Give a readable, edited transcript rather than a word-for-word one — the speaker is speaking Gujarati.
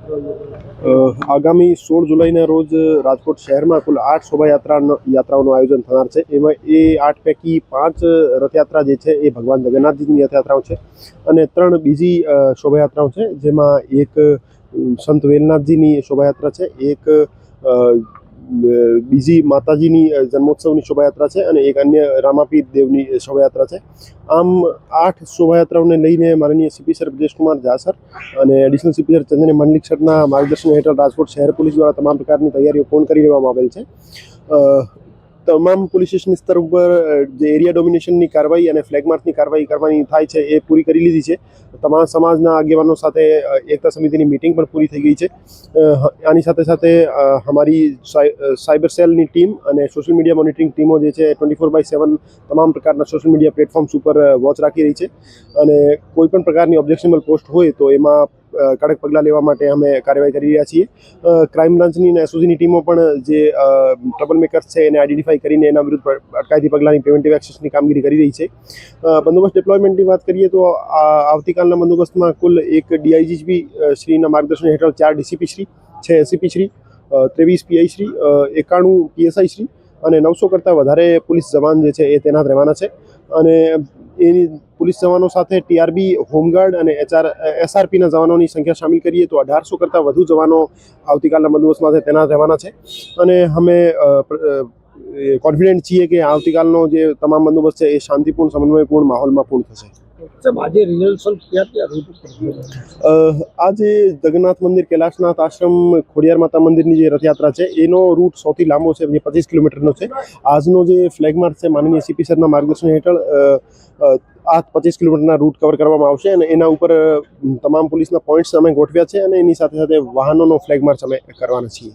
આગામી 16 જુલાઈના રોજ રાજકોટ શહેરમાં કુલ 8 યાત્રાઓનું આયોજન થનાર છે. એમાં એ 8 પૈકી 5 રથયાત્રા જે છે એ ભગવાન જગન્નાથજીની રથયાત્રાઓ છે અને 3 બીજી શોભાયાત્રાઓ છે, જેમાં એક સંત વેલનાથજીની શોભાયાત્રા છે, એક બીજી માતાજીની જન્મોત્સવની શોભાયાત્રા છે અને એક અન્ય રામાપીર દેવની શોભાયાત્રા છે. આમ 8 શોભાયાત્રાઓને લઈને માનનીય CP sir Brajeshkumar Jha sir અને એડિશનલ સીપી સર ચંદન મંડલિક સરના માર્ગદર્શન હેઠળ રાજકોટ શહેર પોલીસ દ્વારા તમામ પ્રકારની તૈયારીઓ પૂર્ણ કરી લેવામાં આવેલ છે. તમામ પોલીસ સ્ટેશન સ્તર ઉપર જે એરિયા ડોમિનેશનની કાર્યવાહી અને ફ્લેગ માર્ચની કાર્યવાહી કરવાની થાય છે એ પૂરી કરી લીધી છે. તમામ સમાજના આગેવાનો સાથે એકતા સમિતિની મિટિંગ પણ પૂરી થઈ ગઈ છે. આની સાથે સાથે અમારી સાયબર સેલની ટીમ અને સોશિયલ મીડિયા મોનિટરિંગ ટીમો જે છે 24/7 તમામ પ્રકારના સોશિયલ મીડિયા પ્લેટફોર્મ્સ ઉપર વોચ રાખી રહી છે અને કોઈ પણ પ્રકારની ઓબ્જેક્શનેબલ પોસ્ટ હોય તો એમાં કડક પગલાં લેવા માટે અમે કાર્યવાહી કરી રહ્યા છીએ. ક્રાઇમ બ્રાન્ચની અને એસઓજીની ટીમો પણ જે ટ્રબલ મેકર્સ છે એને આઈડેન્ટિફાઈ કરીને એના વિરુદ્ધ અટકાયતી પગલાંની પ્રિવેન્ટિવ એક્શન્સની કામગીરી કરી રહી છે. બંદોબસ્ત ડિપ્લોયમેન્ટની વાત કરીએ તો આવતીકાલના બંદોબસ્તમાં કુલ એક ડીઆઈજી શ્રીના માર્ગદર્શન હેઠળ 4 DCP Shri, 6 ACP Shri, 23 PI Shri, 91 PSI Shri અને 900 કરતાં વધારે પોલીસ જવાન જે છે એ તૈનાત રહેવાના છે અને એની પોલીસ જવાનો સાથે ટીઆરબી, હોમગાર્ડ અને એસઆરપીના જવાનોની સંખ્યા સામેલ કરીએ તો 1800 કરતાં વધુ જવાનો આવતીકાલના બંદોબસ્તમાં તૈનાત રહેવાના છે અને અમે કોન્ફિડન્ટ છીએ કે આવતીકાલનો જે તમામ બંદોબસ્ત છે એ શાંતિપૂર્ણ, સમન્વયપૂર્ણ માહોલમાં પૂર્ણ થશે. આજે રિહર્સલ ક્યાં રૂટ આજે જગન્નાથ મંદિર, કૈલાશનાથ આશ્રમ, ખોડિયાર માતા મંદિરની જે રથયાત્રા છે એનો રૂટ સૌથી લાંબો છે, જે 25 કિલોમીટરનો છે. આજનો જે ફ્લેગ માર્ચ છે માનનીય સીપી સરના માર્ગદર્શન હેઠળ આ 25 કિલોમીટરના રૂટ કવર કરવામાં આવશે અને એના ઉપર તમામ પોલીસના પોઈન્ટ્સ અમે ગોઠવ્યા છે અને એની સાથે સાથે વાહનોનો ફ્લેગ માર્ચ અમે કરવાના છીએ.